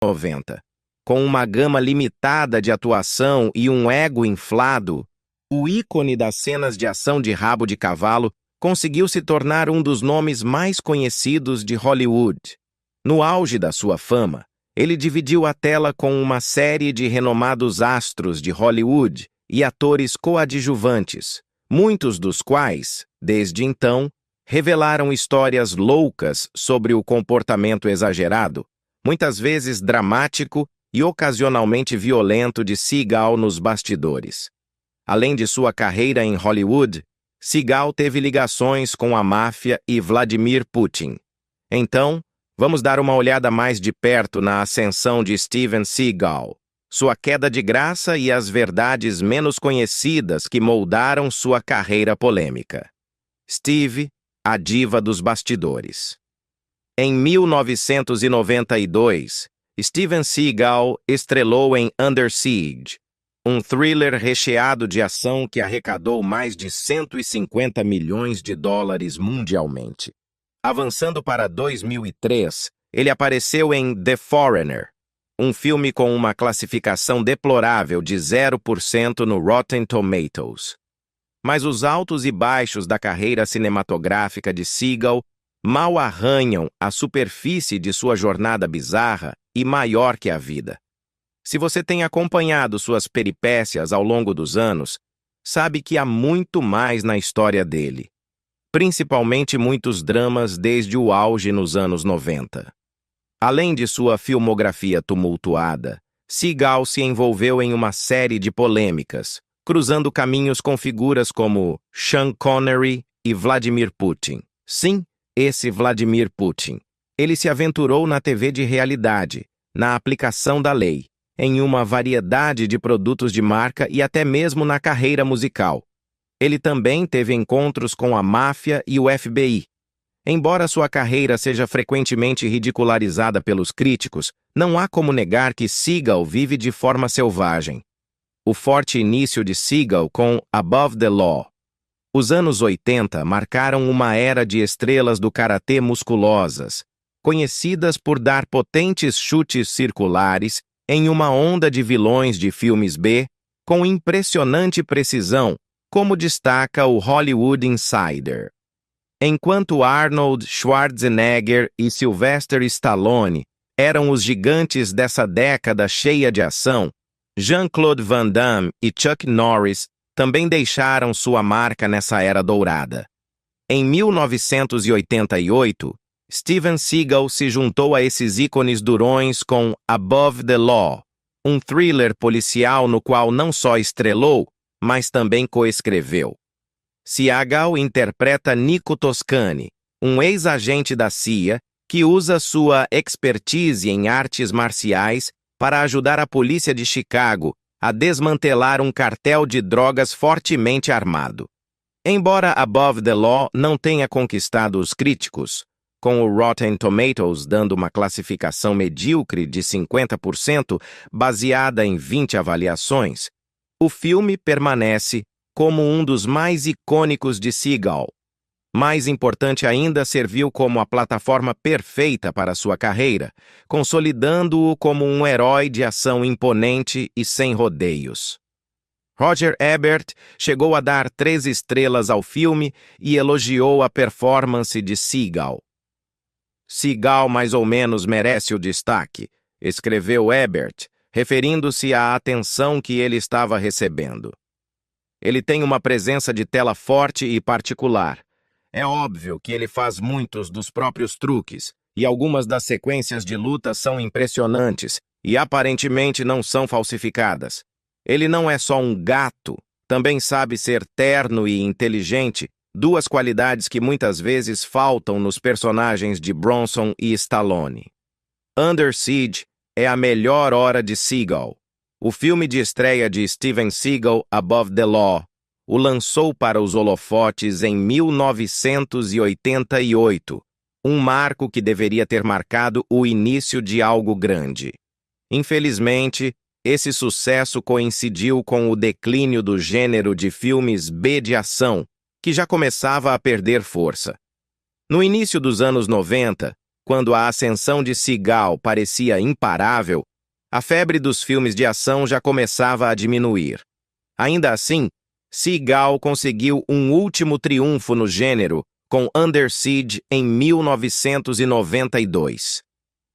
90. Com uma gama limitada de atuação e um ego inflado, o ícone das cenas de ação de rabo de cavalo conseguiu se tornar um dos nomes mais conhecidos de Hollywood. No auge da sua fama, ele dividiu a tela com uma série de renomados astros de Hollywood e atores coadjuvantes, muitos dos quais, desde então, revelaram histórias loucas sobre o comportamento exagerado, muitas vezes dramático e ocasionalmente violento de Seagal nos bastidores. Além de sua carreira em Hollywood, Seagal teve ligações com a máfia e Vladimir Putin. Então, vamos dar uma olhada mais de perto na ascensão de Steven Seagal, sua queda de graça e as verdades menos conhecidas que moldaram sua carreira polêmica. Steve, a diva dos bastidores. Em 1992, Steven Seagal estrelou em Under Siege, um thriller recheado de ação que arrecadou mais de 150 milhões de dólares mundialmente. Avançando para 2003, ele apareceu em The Foreigner, um filme com uma classificação deplorável de 0% no Rotten Tomatoes. Mas os altos e baixos da carreira cinematográfica de Seagal mal arranham a superfície de sua jornada bizarra e maior que a vida. Se você tem acompanhado suas peripécias ao longo dos anos, sabe que há muito mais na história dele, principalmente muitos dramas desde o auge nos anos 90. Além de sua filmografia tumultuada, Seagal se envolveu em uma série de polêmicas, cruzando caminhos com figuras como Sean Connery e Vladimir Putin. Sim, esse Vladimir Putin. Ele se aventurou na TV de realidade, na aplicação da lei, em uma variedade de produtos de marca e até mesmo na carreira musical. Ele também teve encontros com a máfia e o FBI. Embora sua carreira seja frequentemente ridicularizada pelos críticos, não há como negar que Seagal vive de forma selvagem. O forte início de Seagal com Above the Law. Os anos 80 marcaram uma era de estrelas do karatê musculosas, conhecidas por dar potentes chutes circulares em uma onda de vilões de filmes B com impressionante precisão, como destaca o Hollywood Insider. Enquanto Arnold Schwarzenegger e Sylvester Stallone eram os gigantes dessa década cheia de ação, Jean-Claude Van Damme e Chuck Norris também deixaram sua marca nessa era dourada. Em 1988, Steven Seagal se juntou a esses ícones durões com Above the Law, um thriller policial no qual não só estrelou, mas também coescreveu. Seagal interpreta Nico Toscani, um ex-agente da CIA que usa sua expertise em artes marciais para ajudar a polícia de Chicago a desmantelar um cartel de drogas fortemente armado. Embora Above the Law não tenha conquistado os críticos, com o Rotten Tomatoes dando uma classificação medíocre de 50%, baseada em 20 avaliações, o filme permanece como um dos mais icônicos de Seagal. Mais importante ainda, serviu como a plataforma perfeita para sua carreira, consolidando-o como um herói de ação imponente e sem rodeios. Roger Ebert chegou a dar 3 estrelas ao filme e elogiou a performance de Seagal. Seagal mais ou menos merece o destaque, escreveu Ebert, referindo-se à atenção que ele estava recebendo. Ele tem uma presença de tela forte e particular. É óbvio que ele faz muitos dos próprios truques, e algumas das sequências de luta são impressionantes e aparentemente não são falsificadas. Ele não é só um gato, também sabe ser terno e inteligente, 2 qualidades que muitas vezes faltam nos personagens de Bronson e Stallone. Under Siege é a melhor hora de Seagal. O filme de estreia de Steven Seagal, Above the Law, o lançou para os holofotes em 1988, um marco que deveria ter marcado o início de algo grande. Infelizmente, esse sucesso coincidiu com o declínio do gênero de filmes B de ação, que já começava a perder força. No início dos anos 90, quando a ascensão de Seagal parecia imparável, a febre dos filmes de ação já começava a diminuir. Ainda assim, Seagal conseguiu um último triunfo no gênero com Under Siege em 1992.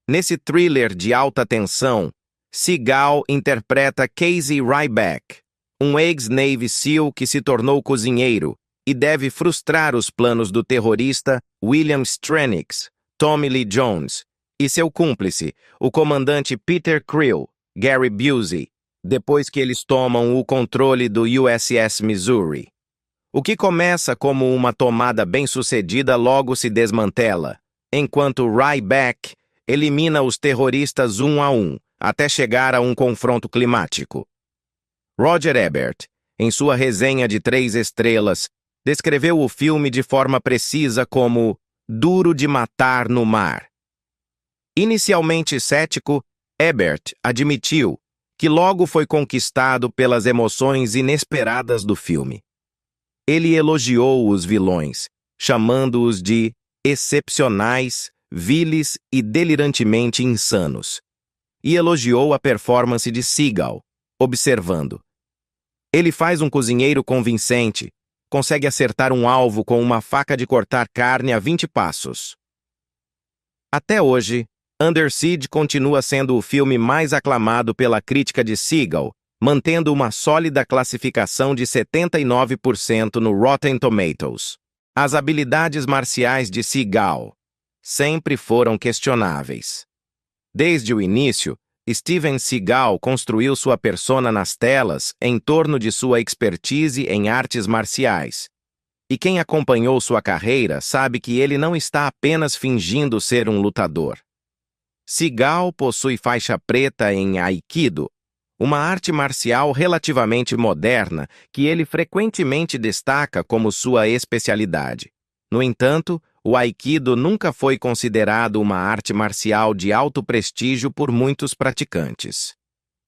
Nesse thriller de alta tensão, Seagal interpreta Casey Ryback, um ex-Navy SEAL que se tornou cozinheiro e deve frustrar os planos do terrorista William Stranix, Tommy Lee Jones, e seu cúmplice, o comandante Peter Creel, Gary Busey, depois que eles tomam o controle do USS Missouri. O que começa como uma tomada bem-sucedida logo se desmantela, enquanto Ryback elimina os terroristas um a um, até chegar a um confronto climático. Roger Ebert, em sua resenha de 3 estrelas, descreveu o filme de forma precisa como duro de matar no mar. Inicialmente cético, Ebert admitiu que logo foi conquistado pelas emoções inesperadas do filme. Ele elogiou os vilões, chamando-os de excepcionais, viles e delirantemente insanos. E elogiou a performance de Seagal, observando: ele faz um cozinheiro convincente, consegue acertar um alvo com uma faca de cortar carne a 20 passos. Até hoje, Under Siege continua sendo o filme mais aclamado pela crítica de Seagal, mantendo uma sólida classificação de 79% no Rotten Tomatoes. As habilidades marciais de Seagal sempre foram questionáveis. Desde o início, Steven Seagal construiu sua persona nas telas em torno de sua expertise em artes marciais. E quem acompanhou sua carreira sabe que ele não está apenas fingindo ser um lutador. Seagal possui faixa preta em Aikido, uma arte marcial relativamente moderna que ele frequentemente destaca como sua especialidade. No entanto, o Aikido nunca foi considerado uma arte marcial de alto prestígio por muitos praticantes.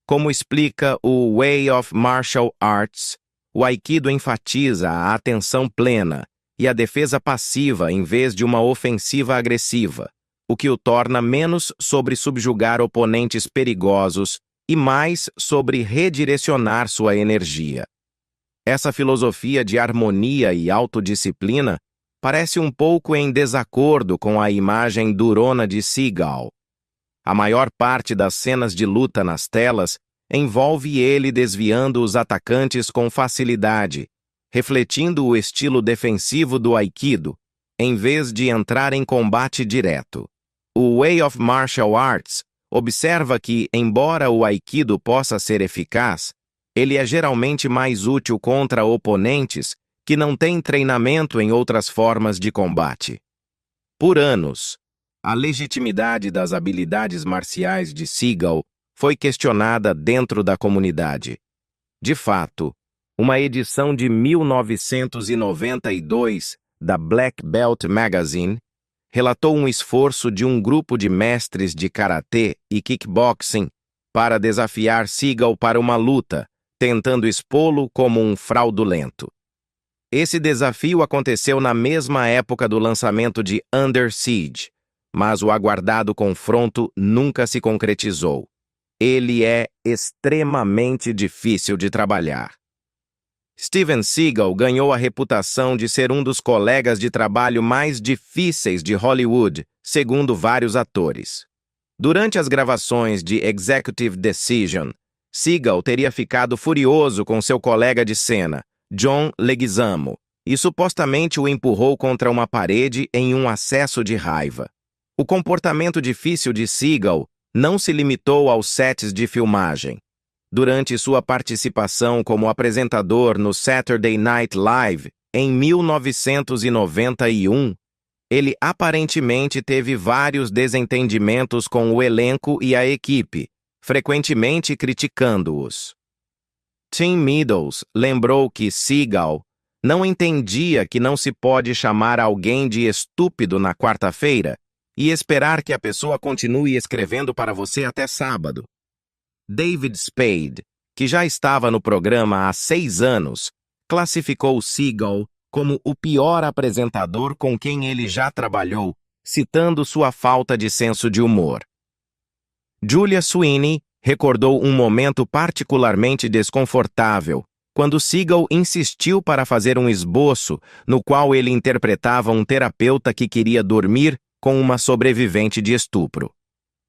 Como explica o Way of Martial Arts, o Aikido enfatiza a atenção plena e a defesa passiva em vez de uma ofensiva agressiva, o que o torna menos sobre subjugar oponentes perigosos e mais sobre redirecionar sua energia. Essa filosofia de harmonia e autodisciplina parece um pouco em desacordo com a imagem durona de Seagal. A maior parte das cenas de luta nas telas envolve ele desviando os atacantes com facilidade, refletindo o estilo defensivo do Aikido, em vez de entrar em combate direto. O Way of Martial Arts observa que, embora o Aikido possa ser eficaz, ele é geralmente mais útil contra oponentes que não têm treinamento em outras formas de combate. Por anos, a legitimidade das habilidades marciais de Seagal foi questionada dentro da comunidade. De fato, uma edição de 1992 da Black Belt Magazine relatou um esforço de um grupo de mestres de karatê e kickboxing para desafiar Seagal para uma luta, tentando expô-lo como um fraudulento. Esse desafio aconteceu na mesma época do lançamento de Under Siege, mas o aguardado confronto nunca se concretizou. Ele é extremamente difícil de trabalhar. Steven Seagal ganhou a reputação de ser um dos colegas de trabalho mais difíceis de Hollywood, segundo vários atores. Durante as gravações de Executive Decision, Seagal teria ficado furioso com seu colega de cena, John Leguizamo, e supostamente o empurrou contra uma parede em um acesso de raiva. O comportamento difícil de Seagal não se limitou aos sets de filmagem. Durante sua participação como apresentador no Saturday Night Live, em 1991, ele aparentemente teve vários desentendimentos com o elenco e a equipe, frequentemente criticando-os. Tim Meadows lembrou que Seagal não entendia que não se pode chamar alguém de estúpido na quarta-feira e esperar que a pessoa continue escrevendo para você até sábado. David Spade, que já estava no programa há 6 anos, classificou Seagal como o pior apresentador com quem ele já trabalhou, citando sua falta de senso de humor. Julia Sweeney recordou um momento particularmente desconfortável, quando Seagal insistiu para fazer um esboço no qual ele interpretava um terapeuta que queria dormir com uma sobrevivente de estupro.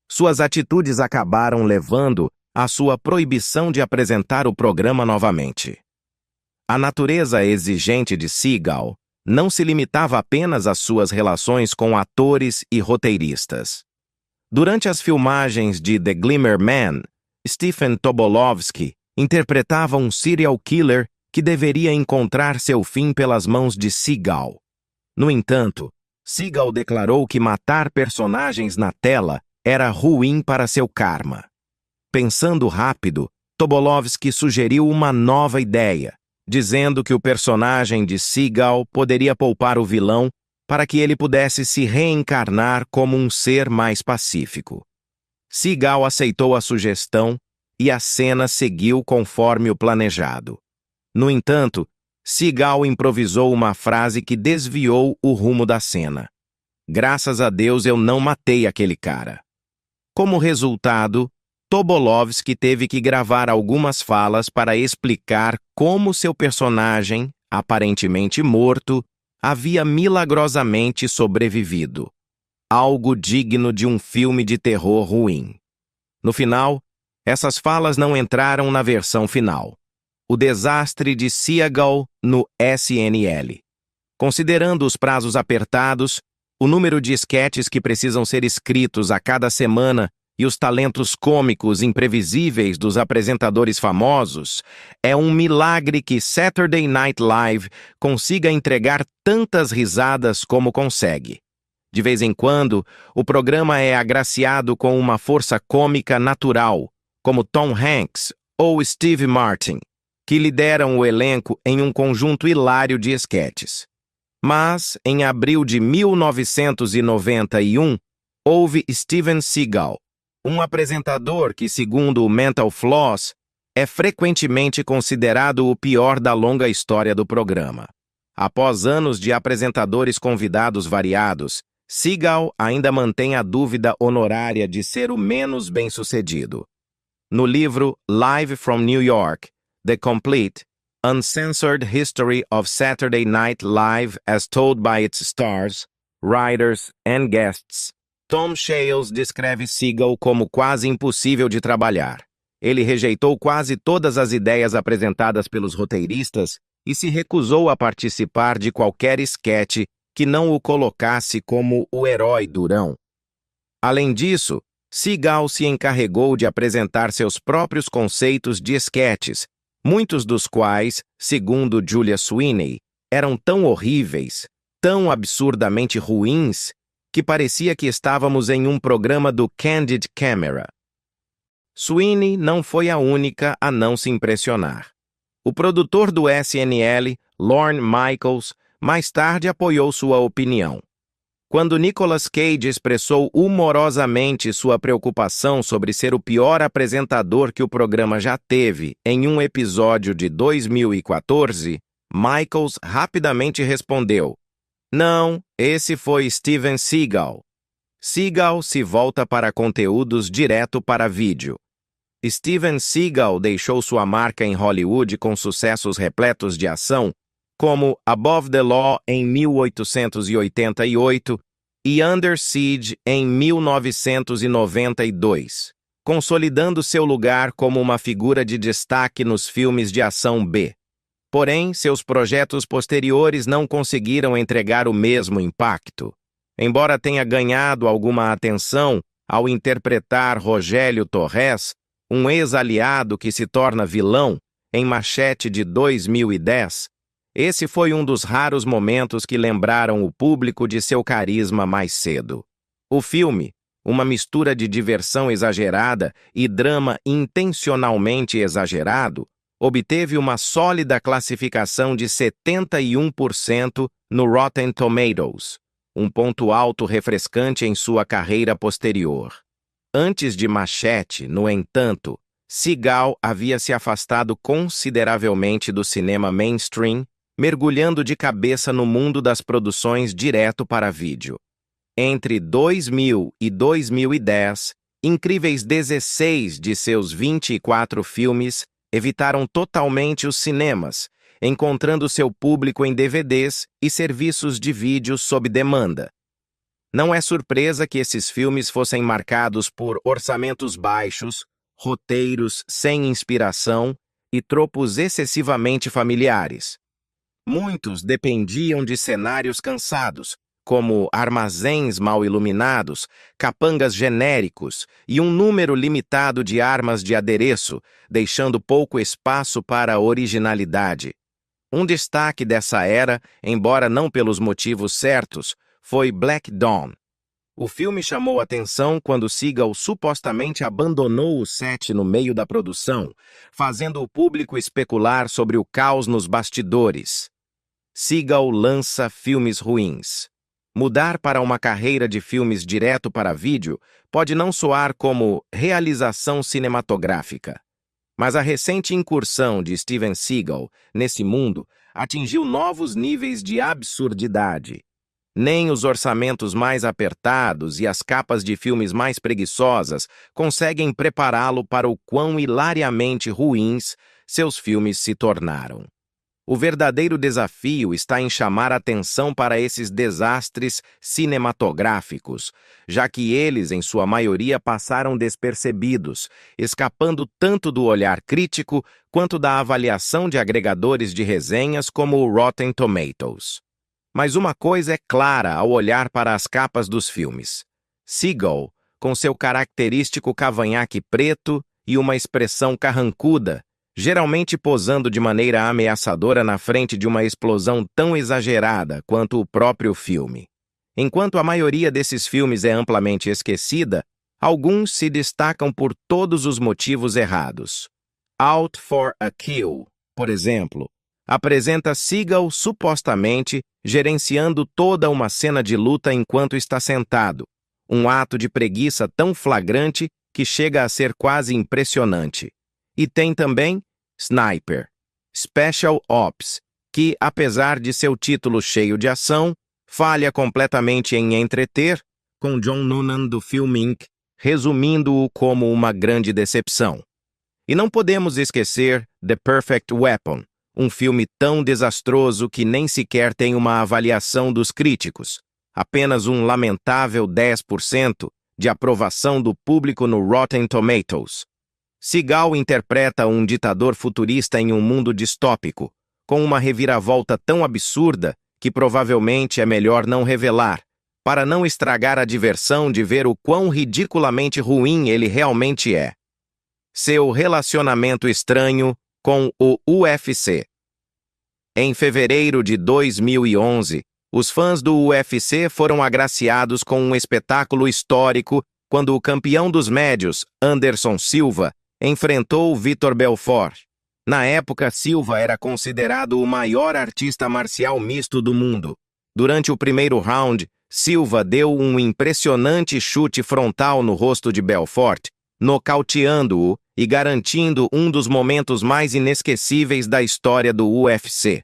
Suas atitudes acabaram levando à sua proibição de apresentar o programa novamente. A natureza exigente de Seagal não se limitava apenas às suas relações com atores e roteiristas. Durante as filmagens de The Glimmer Man, Stephen Tobolowsky interpretava um serial killer que deveria encontrar seu fim pelas mãos de Seagal. No entanto, Seagal declarou que matar personagens na tela era ruim para seu karma. Pensando rápido, Tobolowsky sugeriu uma nova ideia, dizendo que o personagem de Seagal poderia poupar o vilão para que ele pudesse se reencarnar como um ser mais pacífico. Seagal aceitou a sugestão e a cena seguiu conforme o planejado. No entanto, Seagal improvisou uma frase que desviou o rumo da cena. "Graças a Deus eu não matei aquele cara." Como resultado, Tobolowsky teve que gravar algumas falas para explicar como seu personagem, aparentemente morto, havia milagrosamente sobrevivido. Algo digno de um filme de terror ruim. No final, essas falas não entraram na versão final. O desastre de Seagal no SNL. Considerando os prazos apertados, o número de esquetes que precisam ser escritos a cada semana e os talentos cômicos imprevisíveis dos apresentadores famosos, é um milagre que Saturday Night Live consiga entregar tantas risadas como consegue. De vez em quando, o programa é agraciado com uma força cômica natural, como Tom Hanks ou Steve Martin, que lideram o elenco em um conjunto hilário de esquetes. Mas, em abril de 1991, houve Steven Seagal, um apresentador que, segundo o Mental Floss, é frequentemente considerado o pior da longa história do programa. Após anos de apresentadores convidados variados, Seagal ainda mantém a dúvida honorária de ser o menos bem-sucedido. No livro Live from New York, The Complete, Uncensored History of Saturday Night Live as Told by its Stars, Writers and Guests, Tom Shales descreve Seagal como quase impossível de trabalhar. Ele rejeitou quase todas as ideias apresentadas pelos roteiristas e se recusou a participar de qualquer esquete que não o colocasse como o herói durão. Além disso, Seagal se encarregou de apresentar seus próprios conceitos de esquetes, muitos dos quais, segundo Julia Sweeney, eram tão horríveis, tão absurdamente ruins, que parecia que estávamos em um programa do Candid Camera. Sweeney não foi a única a não se impressionar. O produtor do SNL, Lorne Michaels, mais tarde apoiou sua opinião. Quando Nicolas Cage expressou humorosamente sua preocupação sobre ser o pior apresentador que o programa já teve em um episódio de 2014, Michaels rapidamente respondeu: "Não, esse foi Steven Seagal." Seagal se volta para conteúdos direto para vídeo. Steven Seagal deixou sua marca em Hollywood com sucessos repletos de ação, como Above the Law em 1888 e Under Siege em 1992, consolidando seu lugar como uma figura de destaque nos filmes de ação B. Porém, seus projetos posteriores não conseguiram entregar o mesmo impacto. Embora tenha ganhado alguma atenção ao interpretar Rogério Torres, um ex-aliado que se torna vilão, em Machete de 2010, esse foi um dos raros momentos que lembraram o público de seu carisma mais cedo. O filme, uma mistura de diversão exagerada e drama intencionalmente exagerado, obteve uma sólida classificação de 71% no Rotten Tomatoes, um ponto alto refrescante em sua carreira posterior. Antes de Machete, no entanto, Seagal havia se afastado consideravelmente do cinema mainstream, mergulhando de cabeça no mundo das produções direto para vídeo. Entre 2000 e 2010, incríveis 16 de seus 24 filmes evitaram totalmente os cinemas, encontrando seu público em DVDs e serviços de vídeo sob demanda. Não é surpresa que esses filmes fossem marcados por orçamentos baixos, roteiros sem inspiração e tropos excessivamente familiares. Muitos dependiam de cenários cansados, como armazéns mal iluminados, capangas genéricos e um número limitado de armas de adereço, deixando pouco espaço para a originalidade. Um destaque dessa era, embora não pelos motivos certos, foi Black Dawn. O filme chamou atenção quando Seagal supostamente abandonou o set no meio da produção, fazendo o público especular sobre o caos nos bastidores. Seagal lança filmes ruins. Mudar para uma carreira de filmes direto para vídeo pode não soar como realização cinematográfica. Mas a recente incursão de Steven Seagal nesse mundo atingiu novos níveis de absurdidade. Nem os orçamentos mais apertados e as capas de filmes mais preguiçosas conseguem prepará-lo para o quão hilariamente ruins seus filmes se tornaram. O verdadeiro desafio está em chamar atenção para esses desastres cinematográficos, já que eles, em sua maioria, passaram despercebidos, escapando tanto do olhar crítico quanto da avaliação de agregadores de resenhas como o Rotten Tomatoes. Mas uma coisa é clara ao olhar para as capas dos filmes. Seagal, com seu característico cavanhaque preto e uma expressão carrancuda, geralmente posando de maneira ameaçadora na frente de uma explosão tão exagerada quanto o próprio filme. Enquanto a maioria desses filmes é amplamente esquecida, alguns se destacam por todos os motivos errados. Out for a Kill, por exemplo, apresenta Seagal supostamente gerenciando toda uma cena de luta enquanto está sentado, um ato de preguiça tão flagrante que chega a ser quase impressionante. E tem também Sniper, Special Ops, que, apesar de seu título cheio de ação, falha completamente em entreter, com John Noonan do Film Inc. resumindo-o como uma grande decepção. E não podemos esquecer The Perfect Weapon, um filme tão desastroso que nem sequer tem uma avaliação dos críticos, apenas um lamentável 10% de aprovação do público no Rotten Tomatoes. Seagal interpreta um ditador futurista em um mundo distópico, com uma reviravolta tão absurda que provavelmente é melhor não revelar, para não estragar a diversão de ver o quão ridiculamente ruim ele realmente é. Seu relacionamento estranho com o UFC. Em fevereiro de 2011, os fãs do UFC foram agraciados com um espetáculo histórico quando o campeão dos médios, Anderson Silva, enfrentou Vitor Belfort. Na época, Silva era considerado o maior artista marcial misto do mundo. Durante o primeiro round, Silva deu um impressionante chute frontal no rosto de Belfort, nocauteando-o e garantindo um dos momentos mais inesquecíveis da história do UFC.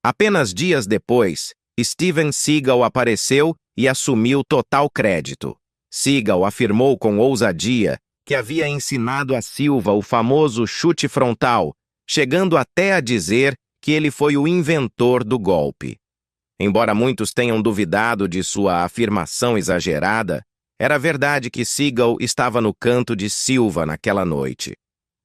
Apenas dias depois, Steven Seagal apareceu e assumiu total crédito. Seagal afirmou com ousadia que havia ensinado a Silva o famoso chute frontal, chegando até a dizer que ele foi o inventor do golpe. Embora muitos tenham duvidado de sua afirmação exagerada, era verdade que Seagal estava no canto de Silva naquela noite.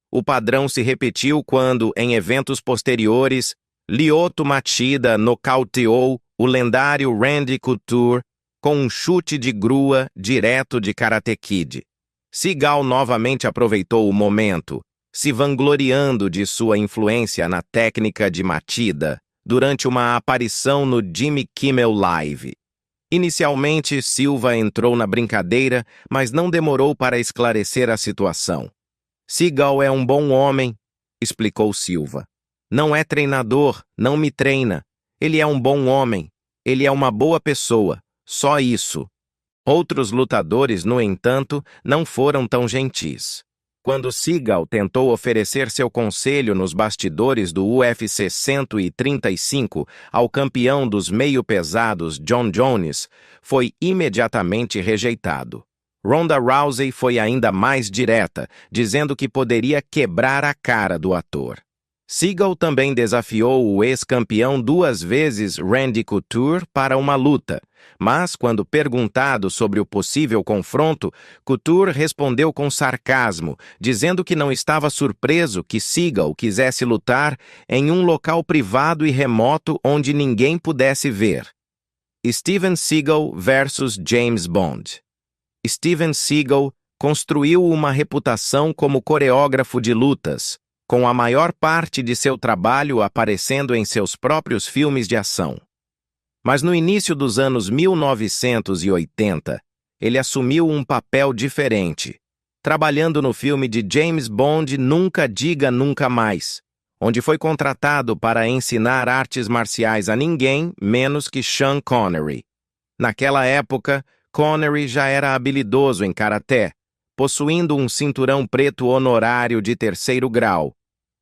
O padrão se repetiu quando, em eventos posteriores, Lyoto Machida nocauteou o lendário Randy Couture com um chute de grua direto de Karate Kid. Seagal novamente aproveitou o momento, se vangloriando de sua influência na técnica de Machida durante uma aparição no Jimmy Kimmel Live. Inicialmente, Silva entrou na brincadeira, mas não demorou para esclarecer a situação. Seagal é um bom homem, explicou Silva. Não é treinador, não me treina. Ele é um bom homem. Ele é uma boa pessoa. Só isso. Outros lutadores, no entanto, não foram tão gentis. Quando Seagal tentou oferecer seu conselho nos bastidores do UFC 135 ao campeão dos meio-pesados John Jones, foi imediatamente rejeitado. Ronda Rousey foi ainda mais direta, dizendo que poderia quebrar a cara do ator. Seagal também desafiou o ex-campeão 2 vezes Randy Couture para uma luta, mas, quando perguntado sobre o possível confronto, Couture respondeu com sarcasmo, dizendo que não estava surpreso que Seagal quisesse lutar em um local privado e remoto onde ninguém pudesse ver. Steven Seagal versus James Bond. Steven Seagal construiu uma reputação como coreógrafo de lutas, com a maior parte de seu trabalho aparecendo em seus próprios filmes de ação. Mas no início dos anos 1980, ele assumiu um papel diferente, trabalhando no filme de James Bond Nunca Diga Nunca Mais, onde foi contratado para ensinar artes marciais a ninguém menos que Sean Connery. Naquela época, Connery já era habilidoso em karaté, possuindo um cinturão preto honorário de 3º grau,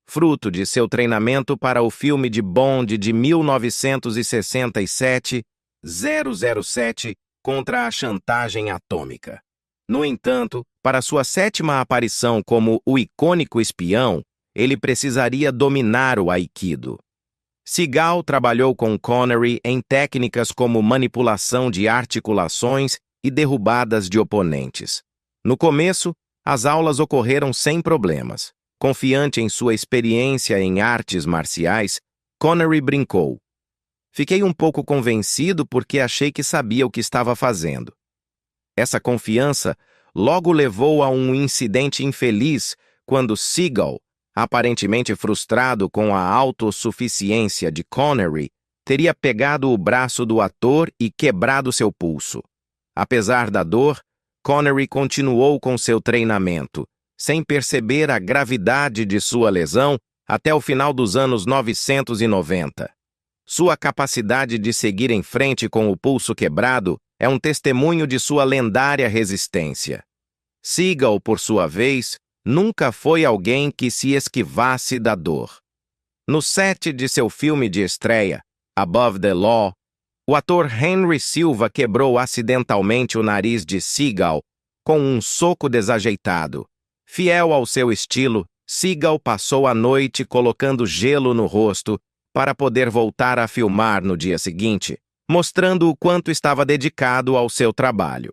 fruto de seu treinamento para o filme de Bond de 1967, 007, contra a chantagem atômica. No entanto, para sua 7ª aparição como o icônico espião, ele precisaria dominar o Aikido. Seagal trabalhou com Connery em técnicas como manipulação de articulações e derrubadas de oponentes. No começo, as aulas ocorreram sem problemas. Confiante em sua experiência em artes marciais, Connery brincou: "Fiquei um pouco convencido porque achei que sabia o que estava fazendo." Essa confiança logo levou a um incidente infeliz quando Seagal, aparentemente frustrado com a autossuficiência de Connery, teria pegado o braço do ator e quebrado seu pulso. Apesar da dor, Connery continuou com seu treinamento, sem perceber a gravidade de sua lesão até o final dos anos 1990. Sua capacidade de seguir em frente com o pulso quebrado é um testemunho de sua lendária resistência. Seagal, por sua vez, nunca foi alguém que se esquivasse da dor. No set de seu filme de estreia, Above the Law, o ator Henry Silva quebrou acidentalmente o nariz de Seagal com um soco desajeitado. Fiel ao seu estilo, Seagal passou a noite colocando gelo no rosto para poder voltar a filmar no dia seguinte, mostrando o quanto estava dedicado ao seu trabalho.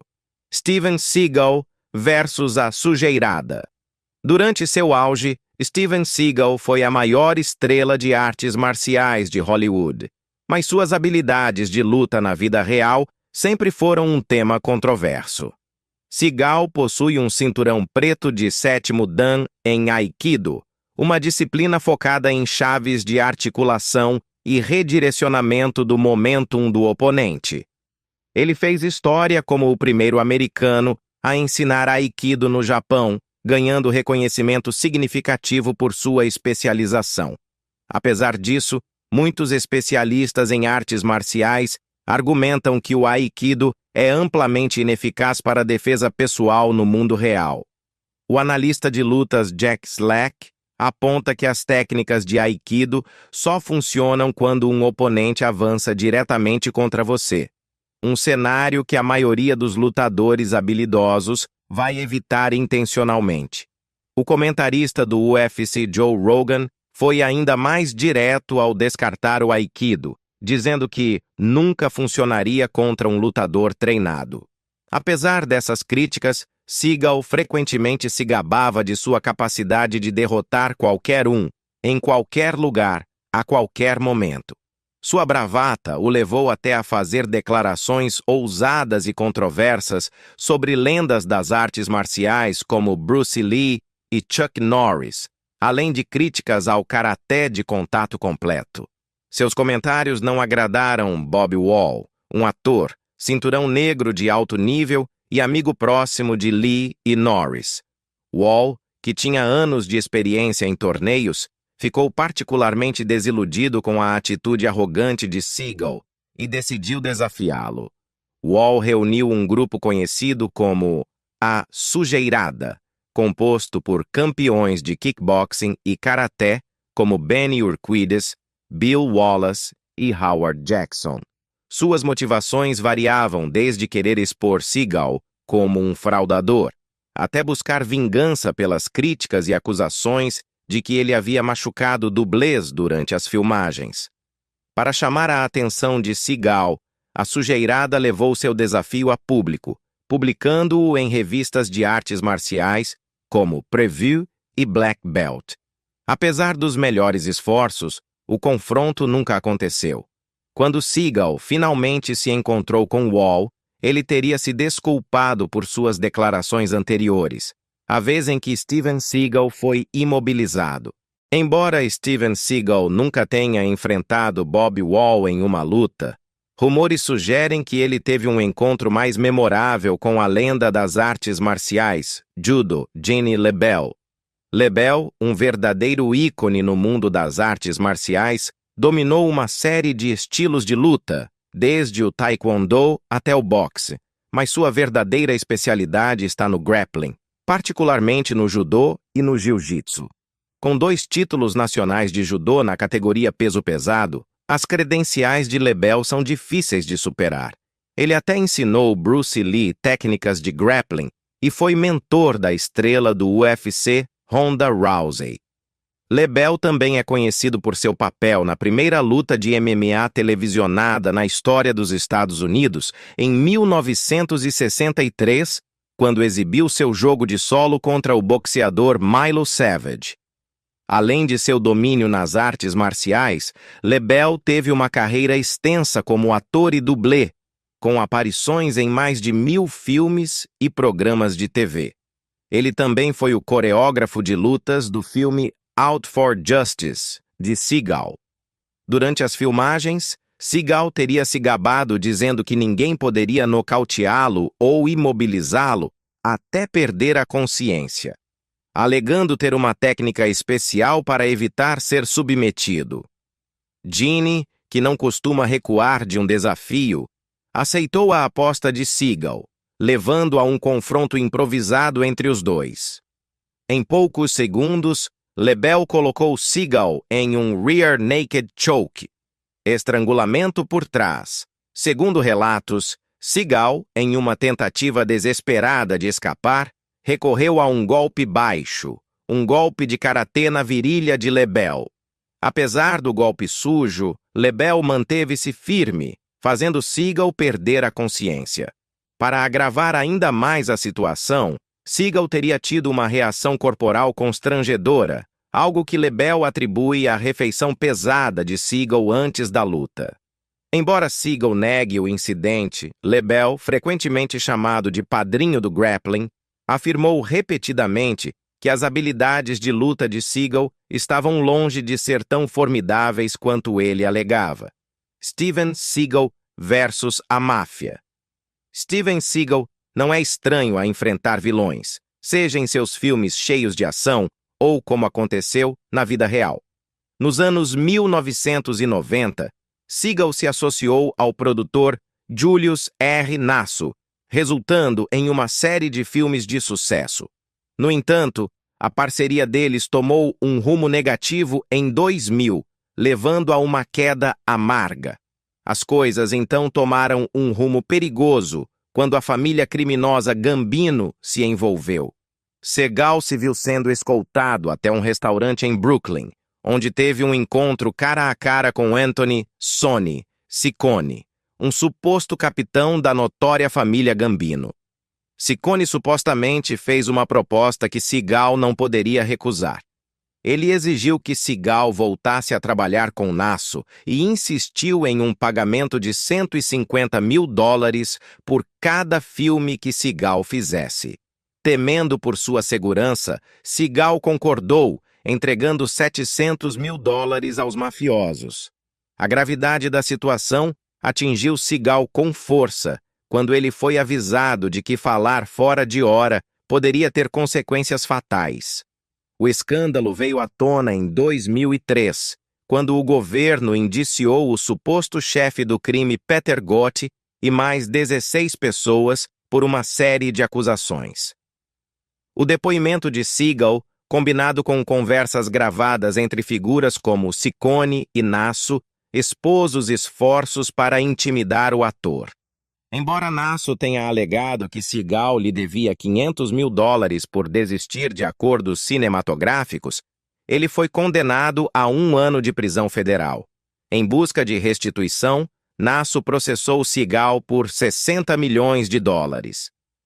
Steven Seagal versus a sujeirada. Durante seu auge, Steven Seagal foi a maior estrela de artes marciais de Hollywood, mas suas habilidades de luta na vida real sempre foram um tema controverso. Seagal possui um cinturão preto de 7º Dan em Aikido, uma disciplina focada em chaves de articulação e redirecionamento do momentum do oponente. Ele fez história como o primeiro americano a ensinar Aikido no Japão, ganhando reconhecimento significativo por sua especialização. Apesar disso, muitos especialistas em artes marciais argumentam que o Aikido é amplamente ineficaz para a defesa pessoal no mundo real. O analista de lutas Jack Slack aponta que as técnicas de Aikido só funcionam quando um oponente avança diretamente contra você, um cenário que a maioria dos lutadores habilidosos vai evitar intencionalmente. O comentarista do UFC Joe Rogan foi ainda mais direto ao descartar o Aikido, dizendo que nunca funcionaria contra um lutador treinado. Apesar dessas críticas, Seagal frequentemente se gabava de sua capacidade de derrotar qualquer um, em qualquer lugar, a qualquer momento. Sua bravata o levou até a fazer declarações ousadas e controversas sobre lendas das artes marciais como Bruce Lee e Chuck Norris, além de críticas ao karaté de contato completo. Seus comentários não agradaram Bob Wall, um ator, cinturão negro de alto nível e amigo próximo de Lee e Norris. Wall, que tinha anos de experiência em torneios, ficou particularmente desiludido com a atitude arrogante de Seagal e decidiu desafiá-lo. Wall reuniu um grupo conhecido como a Sujeirada, composto por campeões de kickboxing e karaté como Benny Urquidez, Bill Wallace e Howard Jackson. Suas motivações variavam desde querer expor Seagal como um fraudador, até buscar vingança pelas críticas e acusações de que ele havia machucado dublês durante as filmagens. Para chamar a atenção de Seagal, a sujeirada levou seu desafio a público, publicando-o em revistas de artes marciais como Preview e Black Belt. Apesar dos melhores esforços, o confronto nunca aconteceu. Quando Seagal finalmente se encontrou com Wall, ele teria se desculpado por suas declarações anteriores, a vez em que Steven Seagal foi imobilizado. Embora Steven Seagal nunca tenha enfrentado Bob Wall em uma luta, rumores sugerem que ele teve um encontro mais memorável com a lenda das artes marciais, judo, Gene LeBell. LeBell, um verdadeiro ícone no mundo das artes marciais, dominou uma série de estilos de luta, desde o taekwondo até o boxe, mas sua verdadeira especialidade está no grappling, particularmente no judô e no jiu-jitsu. Com 2 títulos nacionais de judô na categoria peso pesado, as credenciais de LeBell são difíceis de superar. Ele até ensinou Bruce Lee técnicas de grappling e foi mentor da estrela do UFC, Ronda Rousey. LeBell também é conhecido por seu papel na primeira luta de MMA televisionada na história dos Estados Unidos em 1963, quando exibiu seu jogo de solo contra o boxeador Milo Savage. Além de seu domínio nas artes marciais, LeBell teve uma carreira extensa como ator e dublê, com aparições em mais de 1000 filmes e programas de TV. Ele também foi o coreógrafo de lutas do filme Out for Justice, de Seagal. Durante as filmagens, Seagal teria se gabado dizendo que ninguém poderia nocauteá-lo ou imobilizá-lo até perder a consciência, alegando ter uma técnica especial para evitar ser submetido. Gene, que não costuma recuar de um desafio, aceitou a aposta de Seagal, levando a um confronto improvisado entre os dois. Em poucos segundos, LeBell colocou Seagal em um rear naked choke, estrangulamento por trás. Segundo relatos, Seagal, em uma tentativa desesperada de escapar, recorreu a um golpe baixo, um golpe de karatê na virilha de LeBell. Apesar do golpe sujo, LeBell manteve-se firme, fazendo Seagal perder a consciência. Para agravar ainda mais a situação, Seagal teria tido uma reação corporal constrangedora, algo que LeBell atribui à refeição pesada de Seagal antes da luta. Embora Seagal negue o incidente, LeBell, frequentemente chamado de padrinho do grappling, afirmou repetidamente que as habilidades de luta de Seagal estavam longe de ser tão formidáveis quanto ele alegava. Steven Seagal versus a máfia. Steven Seagal não é estranho a enfrentar vilões, seja em seus filmes cheios de ação ou como aconteceu na vida real. Nos anos 1990, Seagal se associou ao produtor Julius R. Nasso, resultando em uma série de filmes de sucesso. No entanto, a parceria deles tomou um rumo negativo em 2000, levando a uma queda amarga. As coisas então tomaram um rumo perigoso quando a família criminosa Gambino se envolveu. Seagal se viu sendo escoltado até um restaurante em Brooklyn, onde teve um encontro cara a cara com Anthony "Sonny" Ciccone, um suposto capitão da notória família Gambino. Ciccone supostamente fez uma proposta que Seagal não poderia recusar. Ele exigiu que Seagal voltasse a trabalhar com Nasso e insistiu em um pagamento de $150 mil por cada filme que Seagal fizesse. Temendo por sua segurança, Seagal concordou, entregando $700 mil aos mafiosos. A gravidade da situação atingiu Seagal com força quando ele foi avisado de que falar fora de hora poderia ter consequências fatais. O escândalo veio à tona em 2003, quando o governo indiciou o suposto chefe do crime Peter Gotti e mais 16 pessoas por uma série de acusações. O depoimento de Seagal, combinado com conversas gravadas entre figuras como Ciccone e Nasso, expôs os esforços para intimidar o ator. Embora Nasso tenha alegado que Seagal lhe devia $500 mil por desistir de acordos cinematográficos, ele foi condenado a 1 ano de prisão federal. Em busca de restituição, Nasso processou Seagal por $60 milhões.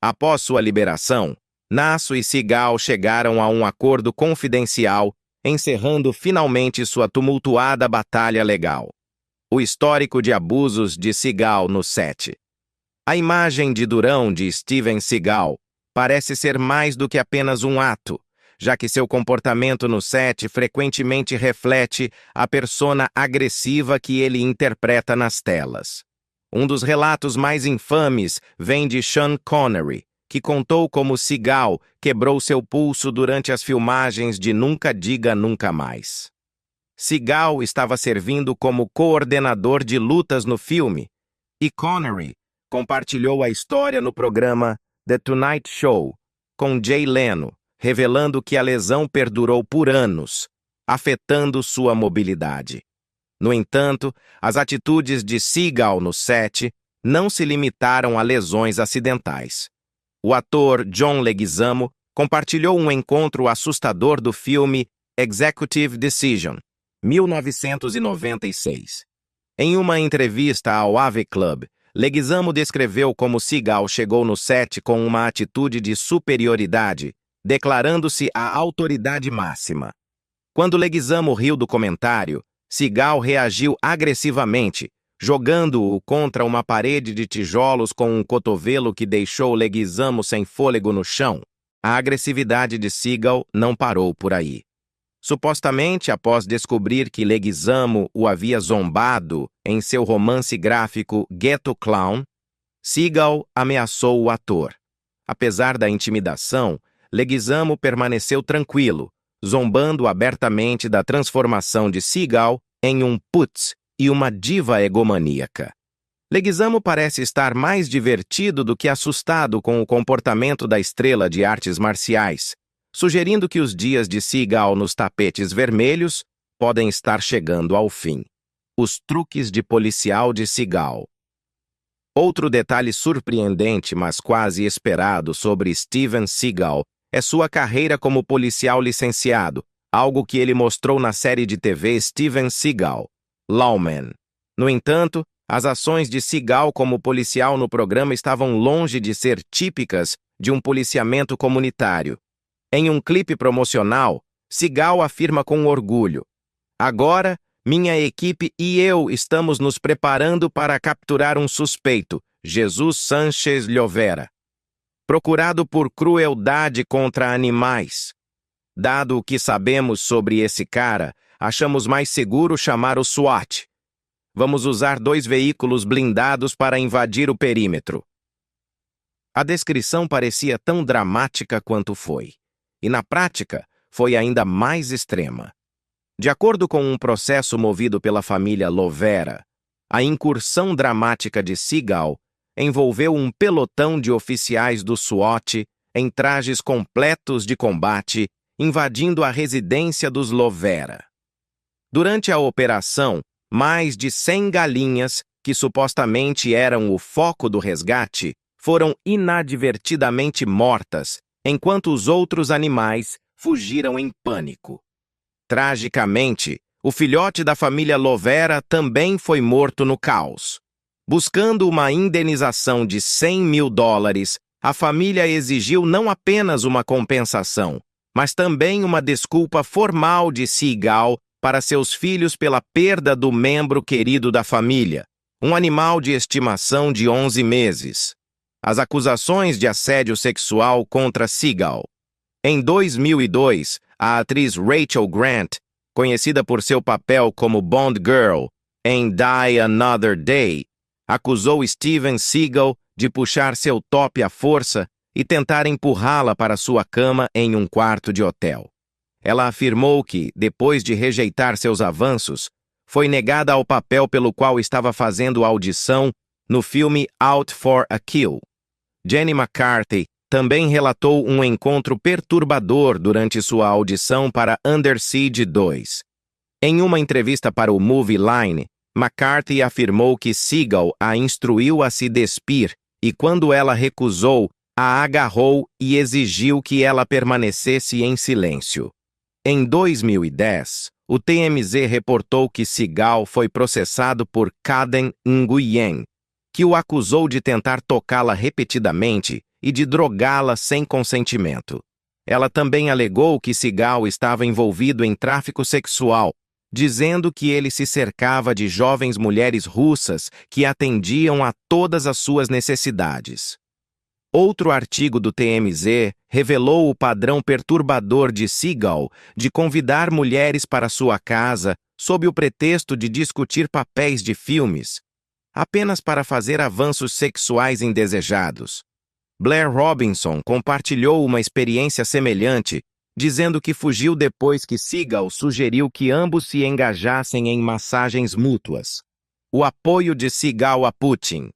Após sua liberação, Nasso e Seagal chegaram a um acordo confidencial, encerrando finalmente sua tumultuada batalha legal. O histórico de abusos de Seagal no set. A imagem de durão de Steven Seagal parece ser mais do que apenas um ato, já que seu comportamento no set frequentemente reflete a persona agressiva que ele interpreta nas telas. Um dos relatos mais infames vem de Sean Connery, que contou como Seagal quebrou seu pulso durante as filmagens de Nunca Diga Nunca Mais. Seagal estava servindo como coordenador de lutas no filme, e Connery compartilhou a história no programa The Tonight Show com Jay Leno, revelando que a lesão perdurou por anos, afetando sua mobilidade. No entanto, as atitudes de Seagal no set não se limitaram a lesões acidentais. O ator John Leguizamo compartilhou um encontro assustador do filme Executive Decision, 1996. Em uma entrevista ao AV Club, Leguizamo descreveu como Seagal chegou no set com uma atitude de superioridade, declarando-se a autoridade máxima. Quando Leguizamo riu do comentário, Seagal reagiu agressivamente, jogando-o contra uma parede de tijolos com um cotovelo que deixou Leguizamo sem fôlego no chão. A agressividade de Seagal não parou por aí. Supostamente, após descobrir que Leguizamo o havia zombado em seu romance gráfico Ghetto Clown, Seagal ameaçou o ator. Apesar da intimidação, Leguizamo permaneceu tranquilo, zombando abertamente da transformação de Seagal em um putz e uma diva egomaníaca. Leguizamo parece estar mais divertido do que assustado com o comportamento da estrela de artes marciais, sugerindo que os dias de Seagal nos tapetes vermelhos podem estar chegando ao fim. Os truques de policial de Seagal. Outro detalhe surpreendente, mas quase esperado sobre Steven Seagal é sua carreira como policial licenciado, algo que ele mostrou na série de TV Steven Seagal, Lawman. No entanto, as ações de Seagal como policial no programa estavam longe de ser típicas de um policiamento comunitário. Em um clipe promocional, Seagal afirma com orgulho: "Agora, minha equipe e eu estamos nos preparando para capturar um suspeito, Jesus Sánchez Llovera, procurado por crueldade contra animais. Dado o que sabemos sobre esse cara, achamos mais seguro chamar o SWAT. Vamos usar 2 veículos blindados para invadir o perímetro." A descrição parecia tão dramática quanto foi. E na prática, foi ainda mais extrema. De acordo com um processo movido pela família Llovera, a incursão dramática de Seagal envolveu um pelotão de oficiais do SWAT em trajes completos de combate, invadindo a residência dos Llovera. Durante a operação, mais de 100 galinhas, que supostamente eram o foco do resgate, foram inadvertidamente mortas, enquanto os outros animais fugiram em pânico. Tragicamente, o filhote da família Llovera também foi morto no caos. Buscando uma indenização de $100 mil, a família exigiu não apenas uma compensação, mas também uma desculpa formal de Seagal para seus filhos pela perda do membro querido da família, um animal de estimação de 11 meses. As acusações de assédio sexual contra Seagal. Em 2002, a atriz Rachel Grant, conhecida por seu papel como Bond Girl em Die Another Day, acusou Steven Seagal de puxar seu top à força e tentar empurrá-la para sua cama em um quarto de hotel. Ela afirmou que, depois de rejeitar seus avanços, foi negada ao papel pelo qual estava fazendo audição no filme Out for a Kill. Jenny McCarthy, também relatou um encontro perturbador durante sua audição para Under Siege 2. Em uma entrevista para o Movie Line, McCarthy afirmou que Seagal a instruiu a se despir e, quando ela recusou, a agarrou e exigiu que ela permanecesse em silêncio. Em 2010, o TMZ reportou que Seagal foi processado por Kaden Nguyen, que o acusou de tentar tocá-la repetidamente e de drogá-la sem consentimento. Ela também alegou que Seagal estava envolvido em tráfico sexual, dizendo que ele se cercava de jovens mulheres russas que atendiam a todas as suas necessidades. Outro artigo do TMZ revelou o padrão perturbador de Seagal de convidar mulheres para sua casa sob o pretexto de discutir papéis de filmes, apenas para fazer avanços sexuais indesejados. Blair Robinson compartilhou uma experiência semelhante, dizendo que fugiu depois que Seagal sugeriu que ambos se engajassem em massagens mútuas. O apoio de Seagal a Putin.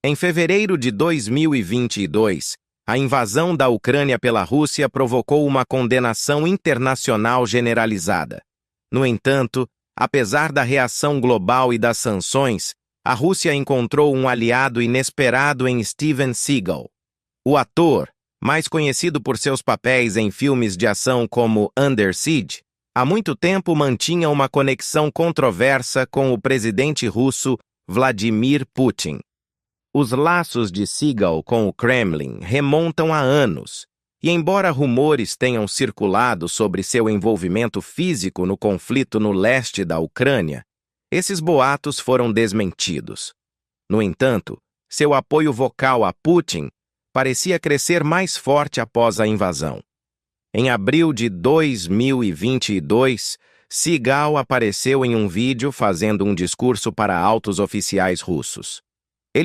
Em fevereiro de 2022, a invasão da Ucrânia pela Rússia provocou uma condenação internacional generalizada. No entanto, apesar da reação global e das sanções, a Rússia encontrou um aliado inesperado em Steven Seagal. O ator, mais conhecido por seus papéis em filmes de ação como Under Siege, há muito tempo mantinha uma conexão controversa com o presidente russo Vladimir Putin. Os laços de Seagal com o Kremlin remontam a anos, e embora rumores tenham circulado sobre seu envolvimento físico no conflito no leste da Ucrânia, esses boatos foram desmentidos. No entanto, seu apoio vocal a Putin parecia crescer mais forte após a invasão. Em abril de 2022, Seagal apareceu em um vídeo fazendo um discurso para altos oficiais russos.